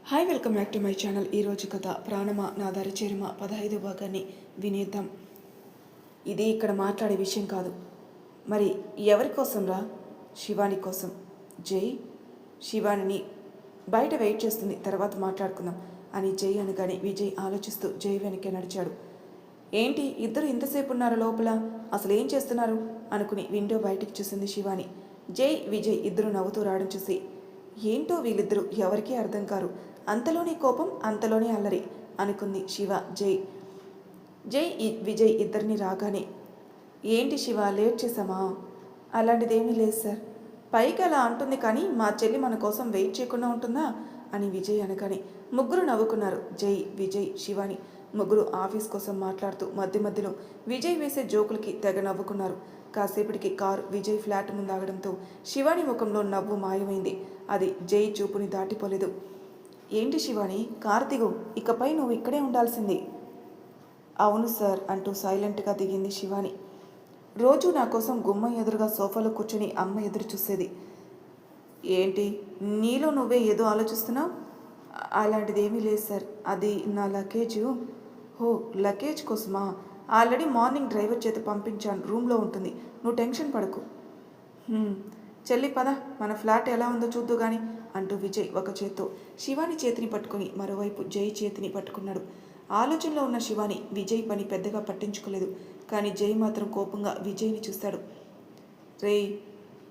Hi, welcome back to my channel. ఈరోజు కథ ప్రాణమా నా దరి చేరమ 15వ భాగాన్ని వినేద్దాం. ఇది ఇక్కడ మాట్లాడే విషయం కాదు. మరి ఎవరి కోసం రా? శివాని కోసం. జై శివానిని బయట వెయిట్ చేస్తుంది, తర్వాత మాట్లాడుకుందాం అని జై అనగానే విజయ్ ఆలోచిస్తూ జై వెనకే నడిచాడు. ఏంటి ఇద్దరు ఇంతసేపు ఉన్నారు లోపల, అసలు ఏం చేస్తున్నారు అనుకుని విండో బయటికి చూసింది శివాని. జై విజయ్ ఇద్దరు నవ్వుతూ రావడం చూసి ఏంటో వీళ్ళిద్దరూ ఎవరికీ అర్థం కారు, అంతలోనే కోపం అంతలోనే అల్లరి అనుకుంది శివ. జై విజయ్ ఇద్దరిని రాగానే ఏంటి శివ లేట్ చేసామా? అలాంటిదేమీ లేదు సార్. పైకి అలా అంటుంది కానీ మా చెల్లి మన కోసం వెయిట్ చేయకుండా ఉంటుందా అని విజయ్ అనగానే ముగ్గురు నవ్వుకున్నారు. జై విజయ్ శివాని ముగ్గురు ఆఫీస్ కోసం మాట్లాడుతూ మధ్య మధ్యలో విజయ్ వేసే జోకులకి తెగ నవ్వుకున్నారు. కాసేపటికి కారు విజయ్ ఫ్లాట్ ముందు ఆగడంతో శివాని ముఖంలో నవ్వు మాయమైంది. అది జై చూపుని దాటిపోలేదు. ఏంటి శివాని, కారు దిగు, ఇకపై నువ్వు ఇక్కడే ఉండాల్సింది. అవును సార్ అంటూ సైలెంట్గా దిగింది శివాని. రోజు నా కోసం గుమ్మం ఎదురుగా సోఫాలో కూర్చొని అమ్మ ఎదురు చూసేది. ఏంటి నీలో నువ్వే ఏదో ఆలోచిస్తున్నావు? అలాంటిదేమీ లేదు సార్, అది నా లగేజు. హో, లగేజ్ కోసమా? ఆల్రెడీ మార్నింగ్ డ్రైవర్ చేత పంపించాను, రూమ్లో ఉంటుంది, నువ్వు టెన్షన్ పడకు. చెల్లి పద, మన ఫ్లాట్ ఎలా ఉందో చూద్దు గాని అంటూ విజయ్ ఒక చేత్తో శివాని చేతిని పట్టుకుని మరోవైపు జై చేతిని పట్టుకున్నాడు. ఆలోచనలో ఉన్న శివాని విజయ్ పని పెద్దగా పట్టించుకోలేదు. కానీ జై మాత్రం కోపంగా విజయ్ని చూస్తాడు. రేయ్,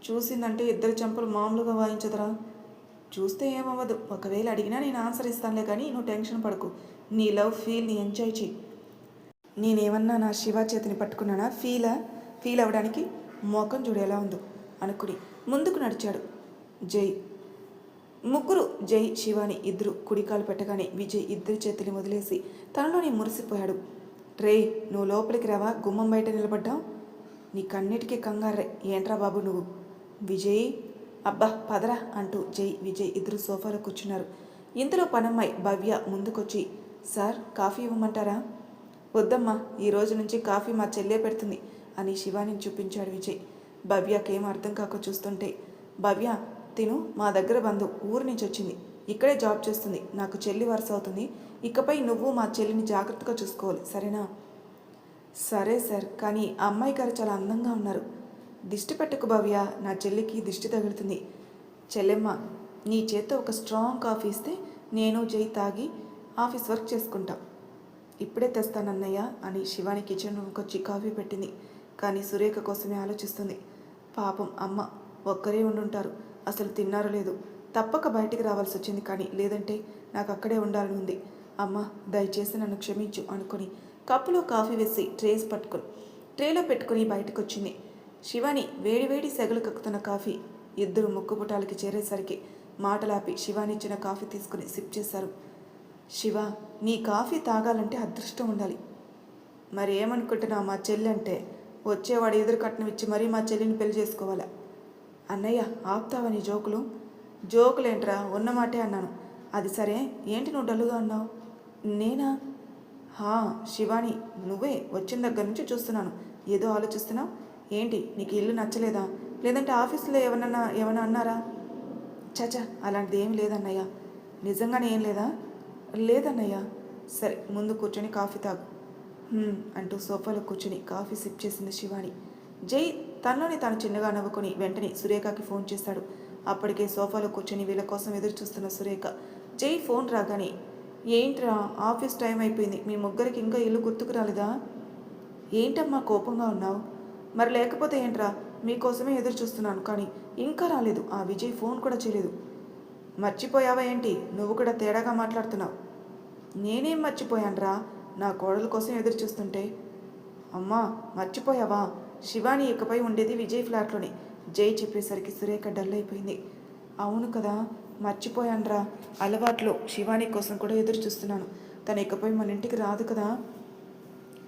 చూసిందంటే ఇద్దరు చెంపలు మామూలుగా వాయించదురా. చూస్తే ఏమవ్వదు, ఒకవేళ అడిగినా నేను ఆన్సర్ ఇస్తానులే కానీ నువ్వు టెన్షన్ పడకు. నీ లవ్ ఫీల్ని ఎంజాయ్ చెయ్యి. నేనేమన్నా నా శివ చేతిని పట్టుకున్నానా ఫీల్ అవ్వడానికి? మోకం చూడు ఎలా ఉందో అనుకుని ముందుకు నడిచాడు జై. ముగ్గురు జై శివాని ఇద్దరు కుడికాలు పెట్టగానే విజయ్ ఇద్దరి చేతులు వదిలేసి తనలోనే మురిసిపోయాడు. రే, నువ్వు లోపలికి రావా, గుమ్మం బయట నిలబడ్డావు? నీ కన్నిటికీ కంగారే ఏంట్రా బాబు నువ్వు? విజయ్, అబ్బా పదరా అంటూ జై విజయ్ ఇద్దరు సోఫాలో కూర్చున్నారు. ఇంతలో పనమ్మాయి భవ్య ముందుకొచ్చి, సార్ కాఫీ ఇవ్వమంటారా? వద్దమ్మా, ఈ రోజు నుంచి కాఫీ మా చెల్లె పెడుతుంది అని శివానిని చూపించాడు విజయ్. భవ్యకేం అర్థం కాక చూస్తుంటే, భవ్య తిను, మా దగ్గర బంధు, ఊరు నుంచి వచ్చింది, ఇక్కడే జాబ్ చేస్తుంది, నాకు చెల్లి వరుస అవుతుంది, ఇకపై నువ్వు మా చెల్లిని జాగ్రత్తగా చూసుకోవాలి, సరేనా? సరే సార్, కానీ ఆ అమ్మాయి గారు చాలా అందంగా ఉన్నారు. దిష్టి పెట్టకు భవ్య, నా చెల్లికి దిష్టి తగులుతుంది. చెల్లెమ్మ, నీ చేత్తో ఒక స్ట్రాంగ్ కాఫీ ఇస్తే నేను జై తాగి ఆఫీస్ వర్క్ చేసుకుంటాం. ఇప్పుడే తెస్తానన్నయ్య అని శివాని కిచెన్ రూమ్కి వచ్చి కాఫీ పెట్టింది. కానీ సురేఖ కోసమే ఆలోచిస్తుంది. పాపం అమ్మ ఒక్కరే ఉండుంటారు, అసలు తిన్నారో లేదు, తప్పక బయటికి రావాల్సి వచ్చింది, కానీ లేదంటే నాకు అక్కడే ఉండాలని ఉంది. అమ్మ దయచేసి నన్ను క్షమించు అనుకుని కప్పులో కాఫీ వేసి ట్రేలో పెట్టుకుని బయటకు వచ్చింది. శివాని వేడివేడి సెగలు కక్కుతున్న కాఫీ ఇద్దరు ముక్కుపుటాలకి చేరేసరికి మాటలాపి శివాని ఇచ్చిన కాఫీ తీసుకుని సిప్ చేశారు. శివ, నీ కాఫీ తాగాలంటే అదృష్టం ఉండాలి. మరి ఏమనుకుంటున్నావు మా చెల్లి అంటే? వచ్చేవాడు ఎదురు కట్నం ఇచ్చి మరీ మా చెల్లిని పెళ్లి చేసుకోవాలా? అన్నయ్య ఆపుతావని జోకులేంట్రా, ఉన్నమాటే అన్నాను. అది సరే, ఏంటి నువ్వు డల్లుగా అన్నావు? నేనా? శివాని, నువ్వే వచ్చిన దగ్గర నుంచి చూస్తున్నాను, ఏదో ఆలోచిస్తున్నావు. ఏంటి, నీకు ఇల్లు నచ్చలేదా? లేదంటే ఆఫీసులో ఏమన్నా అన్నారా? చచా, అలాంటిది ఏం లేదన్నయ్య. నిజంగానే ఏం లేదా? లేదన్నయ్య. సరే, ముందు కూర్చొని కాఫీ తాగు అంటూ సోఫాలో కూర్చొని కాఫీ సిప్ చేసింది శివాని. జై తనలోని తాను చిన్నగా నవ్వుకొని వెంటనే సురేఖకి ఫోన్ చేశాడు. అప్పటికే సోఫాలో కూర్చొని వీళ్ళ కోసం ఎదురు చూస్తున్న సురేఖ. జై ఫోన్ రాగానే, ఏంట్రా ఆఫీస్ టైం అయిపోయింది, మీ ముగ్గురికి ఇంకా ఇల్లు గుర్తుకు రాలేదా? ఏంటమ్మా కోపంగా ఉన్నావు? మరి లేకపోతే ఏంట్రా, మీకోసమే ఎదురు చూస్తున్నాను, కానీ ఇంకా రాలేదు. ఆ విజయ్ ఫోన్ కూడా చేయలేదు. మర్చిపోయావా ఏంటి? నువ్వు కూడా తేడాగా మాట్లాడుతున్నావు. నేనేం మర్చిపోయానురా, నా కోడల కోసం ఎదురు చూస్తుంటే. అమ్మా మర్చిపోయావా, శివాని ఇకపై ఉండేది విజయ్ ఫ్లాట్లోనే. జై చెప్పేసరికి సురేఖ డల్ అయిపోయింది. అవును కదా, మర్చిపోయానురా, అలవాట్లో శివాని కోసం కూడా ఎదురు చూస్తున్నాను, తను ఇకపై మన ఇంటికి రాదు కదా.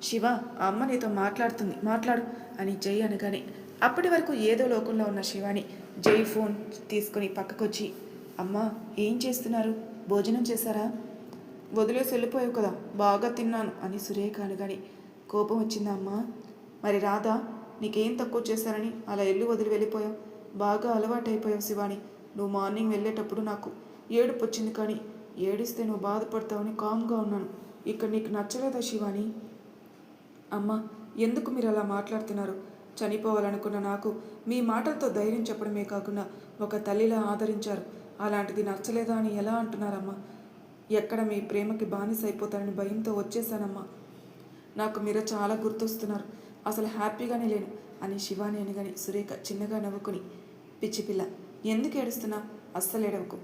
శివ, ఆ అమ్మ నీతో మాట్లాడుతుంది, మాట్లాడు అని జై అనగానే అప్పటి వరకు ఏదో లోకంలో ఉన్న శివాని జై ఫోన్ తీసుకుని పక్కకొచ్చి, అమ్మా ఏం చేస్తున్నారు, భోజనం చేశారా? వదిలేసి వెళ్ళిపోయావు కదా, బాగా తిన్నాను అని సురేఖ అనగానే కోపం వచ్చిందా అమ్మా? మరి రాదా, నీకేం తక్కువ చేశారని అలా ఇల్లు వదిలి వెళ్ళిపోయావు? బాగా అలవాటైపోయావు శివాని. నువ్వు మార్నింగ్ వెళ్ళేటప్పుడు నాకు ఏడుపు వచ్చింది, కానీ ఏడిస్తే నువ్వు బాధపడతావని కామ్గా ఉన్నాను. ఇక్కడ నీకు నచ్చలేదా శివాని? అమ్మ, ఎందుకు మీరు అలా మాట్లాడుతున్నారు? చనిపోవాలనుకున్న నాకు మీ మాటలతో ధైర్యం చెప్పడమే కాకుండా ఒక తల్లిలా ఆదరించారు. అలాంటిది నచ్చలేదా అని ఎలా అంటున్నారమ్మా? ఎక్కడ మీ ప్రేమకి బానిస అయిపోతారని భయంతో వచ్చేసానమ్మా. నాకు మీరు చాలా గుర్తొస్తున్నారు. అసలు హ్యాపీగానే లేను అని శివాని అనగాని సురేఖ చిన్నగా నవ్వుకుని, పిచ్చిపిల్ల, ఎందుకు ఏడుస్తున్నా? అస్సలు ఏడవకు.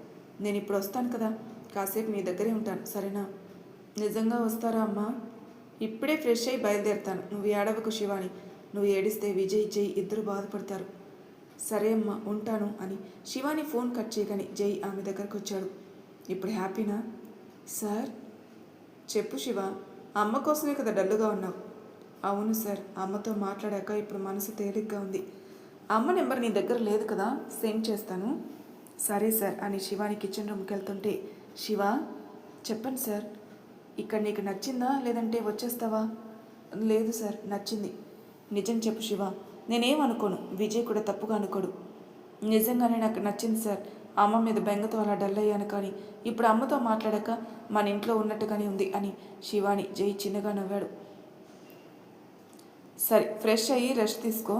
నేను ఇప్పుడు వస్తాను కదా, కాసేపు నీ దగ్గరే ఉంటాను, సరేనా? నిజంగా వస్తారా అమ్మా? ఇప్పుడే ఫ్రెష్ అయ్యి బయలుదేరుతాను. నువ్వు ఏడవకు శివాని. నువ్వు ఏడిస్తే విజయ్, జై ఇద్దరు బాధపడతారు. సరే అమ్మా, ఉంటాను అని శివాని ఫోన్ కట్ చేయగానే జై ఆమె దగ్గరకు వచ్చాడు. ఇప్పుడు హ్యాపీనా? సార్? చెప్పు శివ, అమ్మ కోసమే కదా డల్లుగా ఉన్నావు? అవును సార్, అమ్మతో మాట్లాడాక ఇప్పుడు మనసు తేలిగ్గా ఉంది. అమ్మ నెంబర్ నీ దగ్గర లేదు కదా, సెండ్ చేస్తాను. సరే సార్ అని శివాని కిచెన్ రూమ్కి వెళ్తుంటే, శివ, చెప్పండి సార్. ఇక్కడ నీకు నచ్చిందా లేదంటే వచ్చేస్తావా? లేదు సార్, నచ్చింది. నిజం చెప్పు శివ, నేనేం అనుకోను, విజయ్ కూడా తప్పుగా అనుకోడు. నిజంగానే నాకు నచ్చింది సార్. అమ్మ మీద బెంగతో అలా డల్ అయ్యాను, కానీ ఇప్పుడు అమ్మతో మాట్లాడాక మన ఇంట్లో ఉన్నట్టుగానే ఉంది అని శివాని జై చిన్నగా నవ్వాడు. సరే, ఫ్రెష్ అయ్యి రెస్ట్ తీసుకో,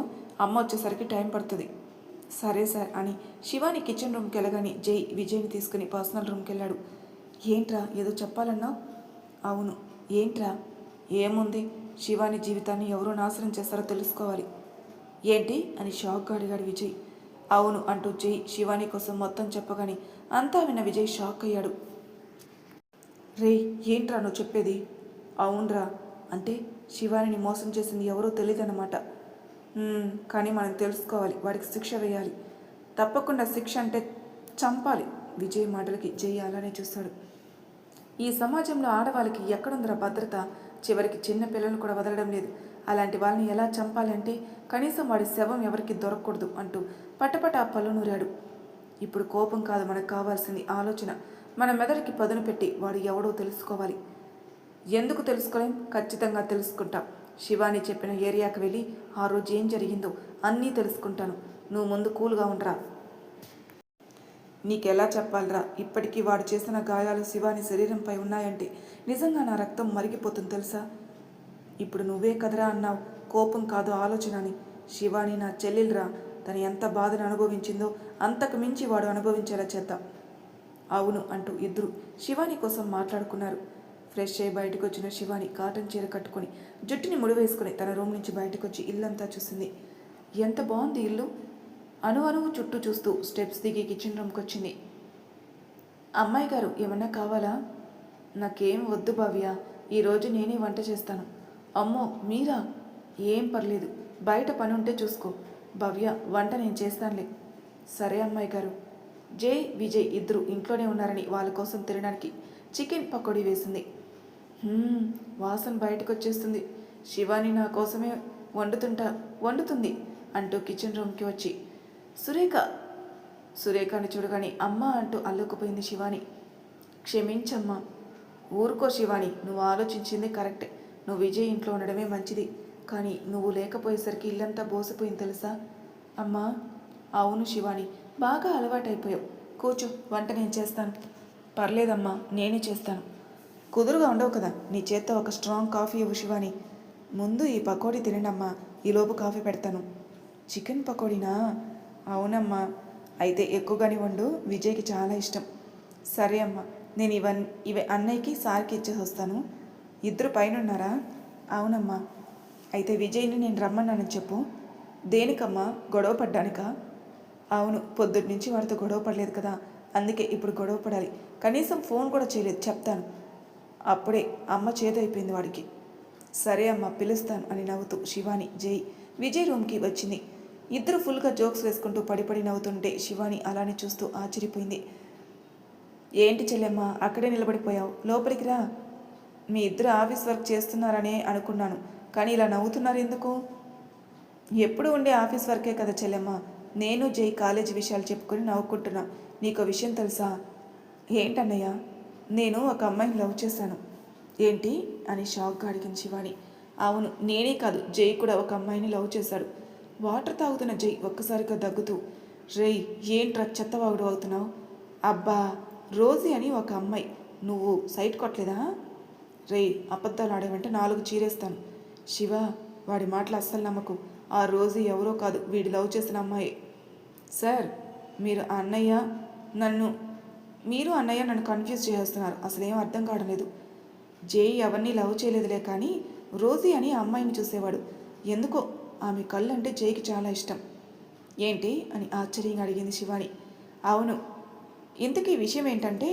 అమ్మ వచ్చేసరికి టైం పడుతుంది. సరే సార్ అని శివాని కిచెన్ రూమ్కి వెళ్ళగాని జై విజయ్ని తీసుకుని పర్సనల్ రూమ్కి వెళ్ళాడు. ఏంట్రా, ఏదో చెప్పాలన్నావు? అవును, ఏంట్రా? ఏముంది, శివాని జీవితాన్ని ఎవరో నాశనం చేస్తారో తెలుసుకోవాలి. ఏంటి అని షాక్గా అడిగాడు విజయ్. అవును అంటూ జై శివాని కోసం మొత్తం చెప్పగాని అంతా విన్న విజయ్ షాక్ అయ్యాడు. రే, ఏంట్రా నువ్వు చెప్పేది? అవునరా, అంటే శివానిని మోసం చేసింది ఎవరో తెలియదన్నమాట. కానీ మనం తెలుసుకోవాలి, వాడికి శిక్ష వేయాలి. తప్పకుండా శిక్ష అంటే చంపాలి. విజయ్ మాటలకి జై అలానే చూస్తాడు. ఈ సమాజంలో ఆడవాళ్ళకి ఎక్కడుందిరా భద్రత? చివరికి చిన్న పిల్లలను కూడా వదలడం లేదు. అలాంటి వాళ్ళని ఎలా చంపాలి అంటే కనీసం వాడి శవం ఎవరికి దొరకకూడదు అంటూ పట్టపట ఆ పళ్ళు నూరాడు. ఇప్పుడు కోపం కాదు మనకు కావాల్సింది, ఆలోచన. మన మెదడుకి పదును పెట్టి వాడు ఎవడో తెలుసుకోవాలి. ఎందుకు తెలుసుకోలేం? ఖచ్చితంగా తెలుసుకుంటాం. శివాని చెప్పిన ఏరియాకి వెళ్ళి ఆ రోజు ఏం జరిగిందో అన్నీ తెలుసుకుంటాను. నువ్వు ముందు కూల్గా ఉండరా. నీకెలా చెప్పాలరా? ఇప్పటికీ వాడు చేసిన గాయాలు శివాని శరీరంపై ఉన్నాయంటే నిజంగా నా రక్తం మరిగిపోతుంది తెలుసా? ఇప్పుడు నువ్వే కదరా అన్నావు, కోపం కాదు ఆలోచన అని. శివాని నా చెల్లెలిరా, తను ఎంత బాధను అనుభవించిందో అంతకు మించి వాడు అనుభవించేలా చేద్దాం. అవును అంటూ ఇద్దరు శివాని కోసం మాట్లాడుకున్నారు. ఫ్రెష్ అయ్యి బయటకు వచ్చిన శివాని కాటన్ చీర కట్టుకుని జుట్టుని ముడివేసుకుని తన రూమ్ నుంచి బయటకు వచ్చి ఇల్లంతా చూసింది. ఎంత బాగుంది ఇల్లు. అణువు చుట్టూ చూస్తూ స్టెప్స్ దిగి కిచెన్ రూమ్కి వచ్చింది. అమ్మాయి గారు, ఏమన్నా కావాలా? నాకేం వద్దు భవ్య, ఈరోజు నేనే వంట చేస్తాను. అమ్మో, మీరా? ఏం పర్లేదు, బయట పని ఉంటే చూసుకో. భవ్య, వంట నేను చేస్తానులే. సరే అమ్మాయి గారు. జై, విజయ్ ఇద్దరు ఇంట్లోనే ఉన్నారని వాళ్ళ కోసం తినడానికి చికెన్ పకోడీ వేసింది. వాసన బయటకు వచ్చేస్తుంది. శివాని నా కోసమే వండుతుంది అంటూ కిచెన్ రూమ్కి వచ్చి సురేఖని చూడగానే అమ్మ అంటూ అల్లుకుపోయింది శివాని. క్షమించమ్మా. ఊరుకో శివాని, నువ్వు ఆలోచించింది కరెక్టే. నువ్వు విజయ్ ఇంట్లో ఉండడమే మంచిది, కానీ నువ్వు లేకపోయేసరికి ఇల్లంతా బోసిపోయింది తెలుసా? అమ్మా. అవును శివాని, బాగా అలవాటైపోయావు. కూర్చో, వంట నేను చేస్తాను. పర్లేదమ్మా, నేనే చేస్తాను. కుదురుగా ఉండవు కదా, నీ చేత్తో ఒక స్ట్రాంగ్ కాఫీ ఇవ్వు శివాని. ముందు ఈ పకోడీ తినండమ్మా, ఈలోపు కాఫీ పెడతాను. చికెన్ పకోడీనా? అవునమ్మా. అయితే ఎక్కువగానే వండు, విజయ్కి చాలా ఇష్టం. సరే అమ్మా, నేను ఇవి అన్నయ్యకి సార్కి ఇచ్చేసి వస్తాను. ఇద్దరు పైన ఉన్నారా? అవునమ్మా. అయితే విజయ్ని నేను రమ్మన్నానని చెప్పు. దేనికమ్మా? గొడవ పడ్డానికా? అవును, పొద్దుటి నుంచి వాడితో గొడవ పడలేదు కదా, అందుకే ఇప్పుడు గొడవ పడాలి. కనీసం ఫోన్ కూడా చేయలేదు, చెప్తాను. అప్పుడే అమ్మ చేదైపోయింది వాడికి. సరే అమ్మ, పిలుస్తాను అని నవ్వుతూ శివాని జై విజయ్ రూమ్కి వచ్చింది. ఇద్దరు ఫుల్గా జోక్స్ వేసుకుంటూ పడి నవ్వుతుంటే శివాని అలానే చూస్తూ ఆశ్చర్యపోయింది. ఏంటి చెల్లెమ్మ, అక్కడే నిలబడిపోయావు, లోపలికి రా. మీ ఇద్దరు ఆఫీస్ వర్క్ చేస్తున్నారనే అనుకున్నాను, కానీ ఇలా నవ్వుతున్నారు ఎందుకు? ఎప్పుడు ఉండే ఆఫీస్ వర్కే కదా చెల్లెమ్మ. నేను జై కాలేజీ విషయాలు చెప్పుకొని నవ్వుకుంటున్నా. నీకు విషయం తెలుసా? ఏంటన్నయ్య? నేను ఒక అమ్మాయిని లవ్ చేశాను. ఏంటి అని షాక్గా అడిగింది శివాని. అవును, నేనే కాదు, జై కూడా ఒక అమ్మాయిని లవ్ చేశాడు. వాటర్ తాగుతున్న జై ఒక్కసారిగా దగ్గుతూ, రేయ్, ఏంట్రా చెత్తవాగుడు అవుతున్నావు? అబ్బా, రోజీ అని ఒక అమ్మాయి. నువ్వు సైట్ కొట్టలేదా? రేయ్, అబద్ధాలు ఆడేవంటే 4 చీరేస్తాను. శివ, వాడి మాటలు అస్సలు నమ్మకు. ఆ రోజు ఎవరో కాదు, వీడి లవ్ చేసిన అమ్మాయి. సార్, మీరు అన్నయ్య నన్ను మీరు అన్నయ్య నన్ను కన్ఫ్యూజ్ చేస్తున్నారు. అసలు ఏం అర్థం కావడం లేదు. జై ఎవరిని లవ్ చేయలేదులే, కానీ రోజీ అని ఆ అమ్మాయిని చూసేవాడు. ఎందుకో ఆమె కళ్ళు అంటే జైకి చాలా ఇష్టం. ఏంటి అని ఆశ్చర్యంగా అడిగింది శివాని. అవును. ఇంతకీ విషయం ఏంటంటే,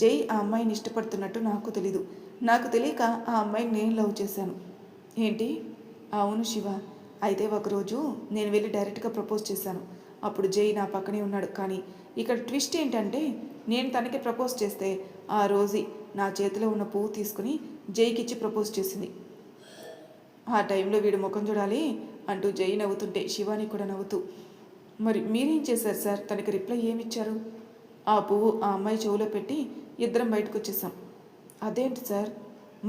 జై ఆ అమ్మాయిని ఇష్టపడుతున్నట్టు నాకు తెలీదు. నాకు తెలియక ఆ అమ్మాయిని నేను లవ్ చేశాను. ఏంటి? అవును శివ. అయితే ఒకరోజు నేను వెళ్ళి డైరెక్ట్గా ప్రపోజ్ చేశాను. అప్పుడు జై నా పక్కనే ఉన్నాడు. కానీ ఇక్కడ ట్విస్ట్ ఏంటంటే, నేను తనకి ప్రపోజ్ చేస్తే ఆ రోజు నా చేతిలో ఉన్న పువ్వు తీసుకుని జైకిచ్చి ప్రపోజ్ చేసింది. ఆ టైంలో వీడు ముఖం చూడాలి అంటూ జై నవ్వుతుంటే శివాని కూడా నవ్వుతూ, మరి మీరేం చేశారు సార్? తనకి రిప్లై ఏమిచ్చారు? ఆ పువ్వు ఆ అమ్మాయి చెవులో పెట్టి ఇద్దరం బయటకు వచ్చేసాం. అదేంటి సార్?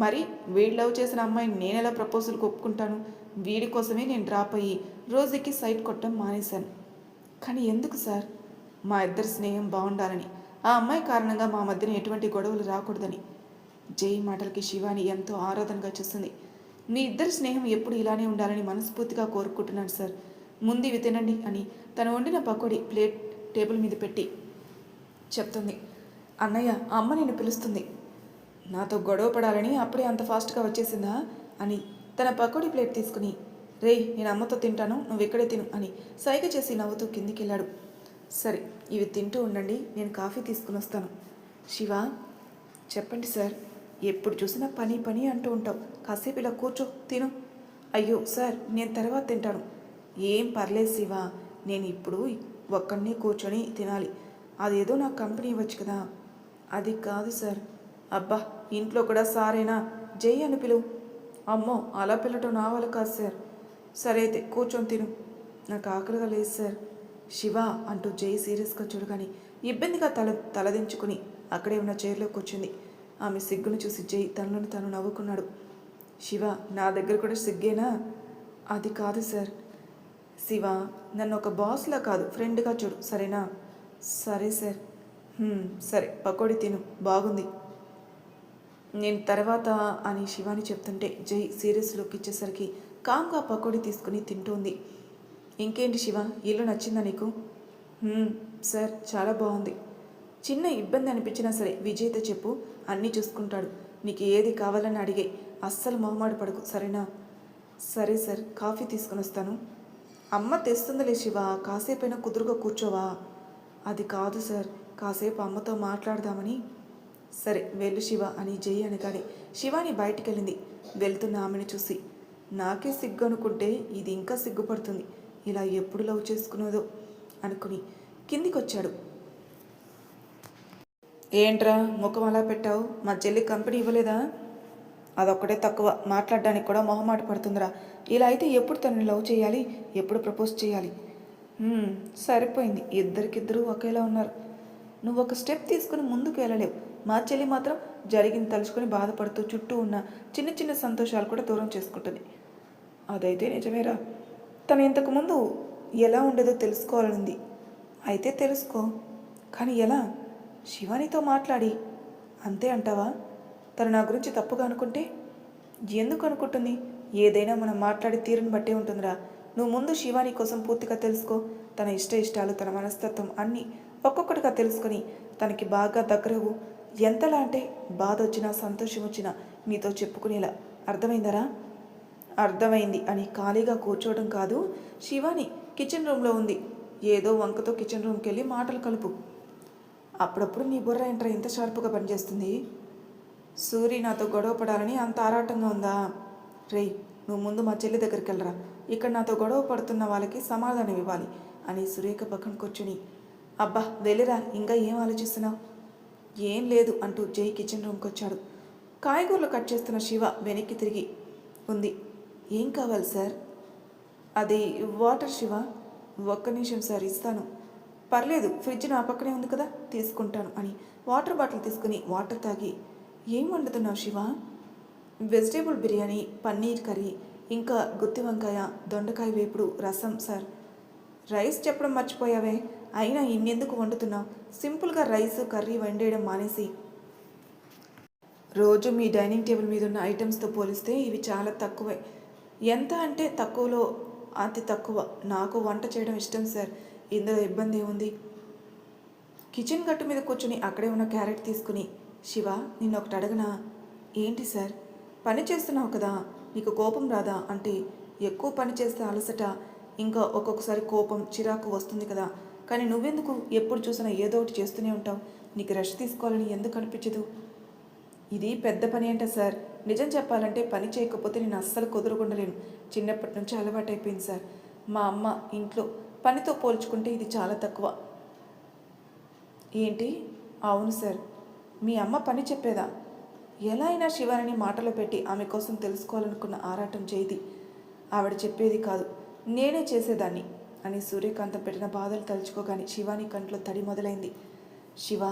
మరి వీడు లవ్ చేసిన అమ్మాయిని నేనెలా ప్రపోజల్కి ఒప్పుకుంటాను? వీడి కోసమే నేను డ్రాప్ అయ్యి రోజుకి సైట్ కొట్టడం మానేశాను. కానీ ఎందుకు సార్? మా ఇద్దరి స్నేహం బాగుండాలని, ఆ అమ్మాయి కారణంగా మా మధ్యన ఎటువంటి గొడవలు రాకూడదని. జై మాటలకి శివాని ఎంతో ఆరాధనగా చూస్తుంది. మీ ఇద్దరి స్నేహం ఎప్పుడు ఇలానే ఉండాలని మనస్ఫూర్తిగా కోరుకుంటున్నాను సార్. ముందు ఇవి తినండి అని తను వండిన పకోడీ ప్లేట్ టేబుల్ మీద పెట్టి చెప్తుంది. అన్నయ్య, అమ్మ నిన్ను పిలుస్తుంది. నాతో గొడవ పడాలని అప్పుడే అంత ఫాస్ట్గా వచ్చేసిందా అని తన పకోడీ ప్లేట్ తీసుకుని, రేయ్, నేను అమ్మతో తింటాను, నువ్వు ఇక్కడే తిను అని సైగ చేసి నవ్వుతూ కిందికి వెళ్ళాడు. సరే, ఇవి తింటూ ఉండండి, నేను కాఫీ తీసుకుని వస్తాను. శివ, చెప్పండి సార్. ఎప్పుడు చూసినా పని పని అంటూ ఉంటావు. కాసేపు ఇలా కూర్చో, తిను. అయ్యో సార్, నేను తర్వాత తింటాను. ఏం పర్లేదు శివ, నేను ఇప్పుడు ఒక్కడినే కూర్చొని తినాలి. అదేదో నాకు కంపెనీ ఇవ్వచ్చు కదా. అది కాదు సార్. అబ్బా, ఇంట్లో కూడా సారేనా? జై అని పిలువు. అమ్మో, అలా పిల్లటం నా వల్ల కాదు సార్. సరే అయితే కూర్చొని తిను. నాకు ఆకలిగా లేదు సార్. శివ అంటూ జై సీరియస్గా చూడగానే ఇబ్బందిగా తలదించుకుని అక్కడే ఉన్న చైర్లో కూర్చుంది. ఆమె సిగ్గును చూసి జై తనను తను నవ్వుకున్నాడు. శివ, నా దగ్గర కూడా సిగ్గేనా? అది కాదు సార్. శివ, నన్ను ఒక బాస్లా కాదు, ఫ్రెండ్గా చూడు, సరేనా? సరే సార్. సరే, పకోడీ తిను, బాగుంది. నేను తర్వాత అని శివాని చెప్తుంటే జై సీరియస్ లుక్ ఇచ్చేసరికి కామ్గా పకోడీ తీసుకుని తింటోంది. ఇంకేంటి శివ, ఇల్లు నచ్చిందా నీకు? సార్, చాలా బాగుంది. చిన్న ఇబ్బంది అనిపించినా సరే విజయ్తో చెప్పు, అన్నీ చూసుకుంటాడు. నీకు ఏది కావాలని అడిగే, అస్సలు మొహమాట పడకు, సరేనా? సరే సార్, కాఫీ తీసుకుని వస్తాను. అమ్మ తెస్తుందిలే శివ, కాసేపైనా కుదురుగా కూర్చోవా? అది కాదు సార్, కాసేపు అమ్మతో మాట్లాడదామని. సరే వెళ్ళు శివ అని జై అనగానే శివాని బయటికి వెళ్ళింది. వెళ్తున్న ఆమెను చూసి, నాకే సిగ్గు అనుకుంటే ఇది ఇంకా సిగ్గుపడుతుంది. ఇలా ఎప్పుడు లవ్ చేసుకున్నదో అనుకుని కిందికొచ్చాడు. ఏంట్రా ముఖం అలా పెట్టావు? మా చెల్లి కంపెనీ ఇవ్వలేదా? అదొక్కటే తక్కువ, మాట్లాడడానికి కూడా మొహమాట పడుతుందిరా. ఇలా అయితే ఎప్పుడు తనని లవ్ చేయాలి, ఎప్పుడు ప్రపోజ్ చేయాలి? సరిపోయింది, ఇద్దరికిద్దరూ ఒకేలా ఉన్నారు. నువ్వు ఒక స్టెప్ తీసుకుని ముందుకు వెళ్ళలేవు. మా చెల్లి మాత్రం జరిగింది తలుచుకొని బాధపడుతూ చుట్టూ ఉన్న చిన్న చిన్న సంతోషాలు కూడా దూరం చేసుకుంటుంది. అదైతే నిజమేరా. తను ఇంతకుముందు ఎలా ఉండేదో తెలుసుకోవాలనుంది. అయితే తెలుసుకో, కానీ ఎలా? శివానితో మాట్లాడి. అంతే అంటావా? తను నా గురించి తప్పుగా అనుకుంటే? ఎందుకు అనుకుంటుంది? ఏదైనా మనం మాట్లాడి తీరుని బట్టే ఉంటుందిరా. నువ్వు ముందు శివాని కోసం పూర్తిగా తెలుసుకో. తన ఇష్టాలు, తన మనస్తత్వం అన్నీ ఒక్కొక్కటిగా తెలుసుకొని తనకి బాగా దగ్గరవు. ఎంతలా అంటే బాధ వచ్చినా సంతోషం వచ్చినా నీతో చెప్పుకునేలా. అర్థమైందరా? అర్థమైంది అని ఖాళీగా కూర్చోవడం కాదు. శివాని కిచెన్ రూమ్లో ఉంది. ఏదో వంకతో కిచెన్ రూమ్కి వెళ్ళి మాటలు కలుపు. అప్పుడప్పుడు నీ బుర్ర ఏంట్రా ఇంత షార్ప్గా పనిచేస్తుంది? సూరి నాతో గొడవ పడాలని అంత ఆరాటంగా ఉందా? రేయ్, నువ్వు ముందు మా చెల్లి దగ్గరికి వెళ్ళరా. ఇక్కడ నాతో గొడవ పడుతున్న వాళ్ళకి సమాధానం ఇవ్వాలి అని సురేఖ పక్కన కూర్చుని, అబ్బా వెళ్ళిరా, ఇంకా ఏం ఆలోచిస్తున్నావు? ఏం లేదు అంటూ జై కిచెన్ రూమ్కి వచ్చాడు. కాయగూరలు కట్ చేస్తున్న శివ వెనక్కి తిరిగి ఉంది. ఏం కావాలి సార్? అది వాటర్ శివ. ఒక్క నిమిషం సార్, ఇస్తాను. పర్లేదు, ఫ్రిడ్జ్ నా పక్కనే ఉంది కదా, తీసుకుంటాను అని వాటర్ బాటిల్ తీసుకుని వాటర్ తాగి, ఏం వండుతున్నావు శివ? వెజిటేబుల్ బిర్యానీ, పన్నీర్ కర్రీ, ఇంకా గుత్తి వంకాయ, దొండకాయ వేపుడు, రసం సార్. రైస్ చెప్పడం మర్చిపోయావే, అయినా ఇన్నెందుకు వండుతున్నావు? సింపుల్గా రైస్ కర్రీ వండేయడం మానేసి రోజు మీ డైనింగ్ టేబుల్ మీద ఉన్న ఐటమ్స్తో పోలిస్తే ఇవి చాలా తక్కువే. ఎంత అంటే తక్కువలో అతి తక్కువ. నాకు వంట చేయడం ఇష్టం సార్, ఇందులో ఇబ్బంది ఏముంది? కిచెన్ గట్టు మీద కూర్చుని అక్కడే ఉన్న క్యారెట్ తీసుకుని, శివ నిన్ను ఒకటి అడగనా? ఏంటి సార్? పని చేస్తున్నావు కదా, నీకు కోపం రాదా? అంటే ఎక్కువ పని చేస్తే అలసట, ఇంకా ఒక్కొక్కసారి కోపం చిరాకు వస్తుంది కదా, కానీ నువ్వెందుకు ఎప్పుడు చూసినా ఏదో ఒకటి చేస్తూనే ఉంటావు? నీకు రెస్ట్ తీసుకోవాలని ఎందుకు అనిపించదు? ఇది పెద్ద పని అంటే సార్, నిజం చెప్పాలంటే పని చేయకపోతే నేను అస్సలు కుదురుకుండలేను. చిన్నప్పటి నుంచి అలవాటైపోయింది సార్. మా అమ్మ ఇంట్లో పనితో పోల్చుకుంటే ఇది చాలా తక్కువ. ఏంటి? అవును సార్. మీ అమ్మ పని చెప్పేదా? ఎలా అయినా శివాని మాటలో పెట్టి ఆమె కోసం తెలుసుకోవాలనుకున్న ఆరాటం జైది. ఆవిడ చెప్పేది కాదు, నేనే చేసేదాన్ని అని సూర్యకాంతం పెట్టిన బాధలు తలుచుకోగానే శివాని కంట్లో తడి మొదలైంది. శివ,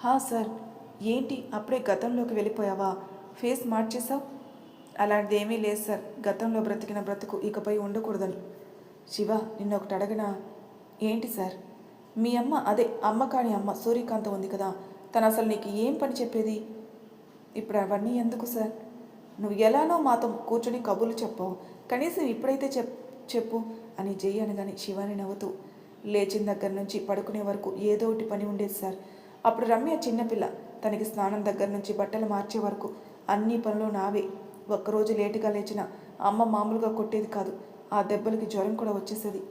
హా సార్. ఏంటి అప్పుడే గతంలోకి వెళ్ళిపోయావా? ఫేస్ మార్చేసావు? అలాంటిది ఏమీ లేదు సార్, గతంలో బ్రతికిన బ్రతుకు ఇకపై ఉండకూడదని. శివ, నిన్న ఒకటి అడగనా? ఏంటి సార్? మీ అమ్మ, అదే అమ్మ కాని అమ్మ సూర్యకాంతం ఉంది కదా, తను అసలు నీకు ఏం పని చెప్పేది? ఇప్పుడు అవన్నీ ఎందుకు సార్? నువ్వు ఎలానో మాతో కూర్చొని కబుర్లు చెప్పావు, కనీసం ఇప్పుడైతే చెప్పు అని జై అనగానే శివాని నవ్వుతూ, లేచిన దగ్గర నుంచి పడుకునే వరకు ఏదో ఒకటి పని ఉండేది సార్. అప్పుడు రమ్య చిన్నపిల్ల, తనకి స్నానం దగ్గర నుంచి బట్టలు మార్చే వరకు అన్ని పనులు నావే. ఒక్కరోజు లేటుగా లేచిన అమ్మ మామూలుగా కొట్టేది కాదు, ఆ దెబ్బలకి జ్వరం కూడా వచ్చేసేది.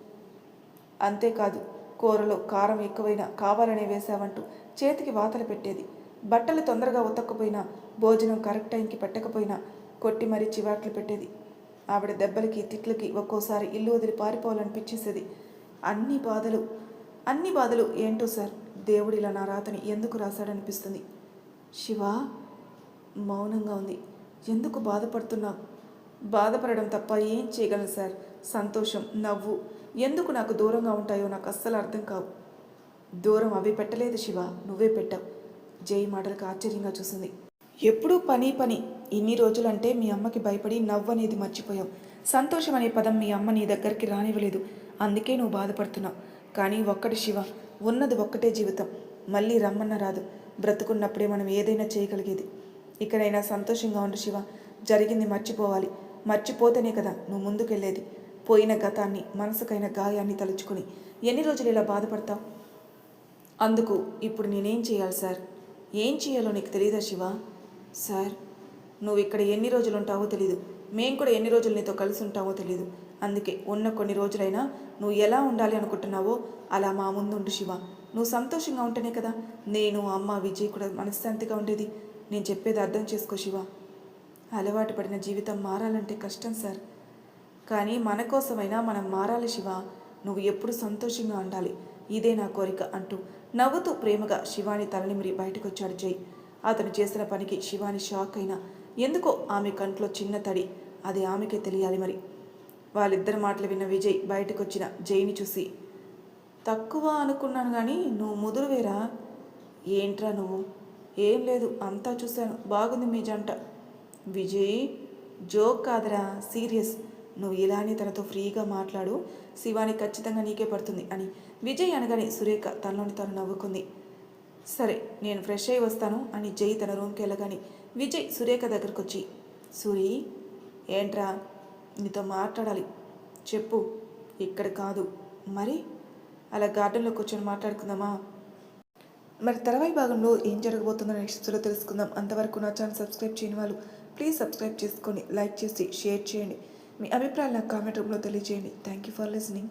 అంతేకాదు, కూరలో కారం ఎక్కువైనా కావాలనే వేసావంటూ చేతికి వాతలు పెట్టేది. బట్టలు తొందరగా ఉతక్కపోయినా, భోజనం కరెక్ట్ టైంకి పెట్టకపోయినా కొట్టి మరీ చివాట్లు పెట్టేది. ఆవిడ దెబ్బలకి తిట్లకి ఒక్కోసారి ఇల్లు వదిలి పారిపోవాలనిపించేసేది. అన్ని బాధలు ఏంటో సార్, దేవుడు ఇలా నా రాతని ఎందుకు రాశాడనిపిస్తుంది. శివ మౌనంగా ఉంది. ఎందుకు బాధపడుతున్నావు? బాధపడడం తప్ప ఏం చేయగలను సార్? సంతోషం, నవ్వు ఎందుకు నాకు దూరంగా ఉంటాయో నాకు అస్సలు అర్థం కావు. దూరం అవి పెట్టలేదు శివ, నువ్వే పెట్టావు. జై మాటలకు ఆశ్చర్యంగా చూసింది. ఎప్పుడూ పని పని. ఇన్ని రోజులంటే మీ అమ్మకి భయపడి నవ్వు అనేది మర్చిపోయావు. సంతోషం అనే పదం మీ అమ్మ నీ దగ్గరికి రానివ్వలేదు, అందుకే నువ్వు బాధపడుతున్నావు. కానీ ఒక్కటి శివ, ఉన్నది ఒక్కటే జీవితం, మళ్ళీ రమ్మన్న రాదు. బ్రతుకున్నప్పుడే మనం ఏదైనా చేయగలిగేది. ఇకనైనా సంతోషంగా ఉండు శివ. జరిగింది మర్చిపోవాలి. మర్చిపోతేనే కదా నువ్వు ముందుకెళ్ళేది. పోయిన గతాన్ని, మనసుకైన గాయాన్ని తలుచుకుని ఎన్ని రోజులు ఇలా బాధపడతావు? అందుకు ఇప్పుడు నేనేం చేయాలి సార్? ఏం చేయాలో నీకు తెలియదా శివ? సార్, నువ్వు ఇక్కడ ఎన్ని రోజులు ఉంటావో తెలీదు, మేము కూడా ఎన్ని రోజులు నీతో కలిసి ఉంటామో తెలీదు. అందుకే ఉన్న కొన్ని రోజులైనా నువ్వు ఎలా ఉండాలి అనుకుంటున్నావో అలా మా ముందు ఉండు శివ. నువ్వు సంతోషంగా ఉంటేనే కదా నేను, అమ్మ, విజయ్ కూడా మనశ్శాంతిగా ఉండేది. నేను చెప్పేది అర్థం చేసుకో శివ. అలవాటు పడిన జీవితం మారాలంటే కష్టం సార్, కానీ మన కోసమైనా మనం మారాలి శివ. నువ్వు ఎప్పుడు సంతోషంగా ఉండాలి, ఇదే నా కోరిక అంటూ నవ్వుతూ ప్రేమగా శివాని తలనిమిరి బయటకు వచ్చాడు జై. అతను చేసిన పనికి శివాని షాక్ అయినా ఎందుకో ఆమె కంట్లో చిన్న తడి, అది ఆమెకే తెలియాలి మరి. వాళ్ళిద్దరి మాటలు విన్న విజయ్ బయటకు వచ్చిన జైని చూసి, తక్కువ అనుకున్నాను కానీ నువ్వు ముదురువేరా? ఏంట్రా నువ్వు? ఏం లేదు, అంతా చూశాను, బాగుంది మీ జంట. విజయ్, జోక్ కాదురా, సీరియస్. నువ్వు ఇలానే తనతో ఫ్రీగా మాట్లాడు, శివాని ఖచ్చితంగా నీకే పడుతుంది అని విజయ్ అనగానే సురేఖ తనలోని తను నవ్వుకుంది. సరే, నేను ఫ్రెష్ అయ్యి వస్తాను అని జై తన రూమ్కి వెళ్ళగానే విజయ్ సురేఖ దగ్గరకు వచ్చి, సూరి, ఏంట్రా? నీతో మాట్లాడాలి, చెప్పు. ఇక్కడ కాదు మరి, అలా గార్డెన్లో కూర్చొని మాట్లాడుకుందామా? మరి తర్వాయి భాగంలో ఏం జరగబోతుందో నెక్స్ట్ తెలుసుకుందాం. అంతవరకు నా ఛానల్ సబ్స్క్రైబ్ చేయని వాళ్ళు ప్లీజ్ సబ్స్క్రైబ్ చేసుకొని లైక్ చేసి షేర్ చేయండి. మీ అభిప్రాయాలు నాకు కామెంట్ రూమ్లో తెలియజేయండి. Thank you for listening.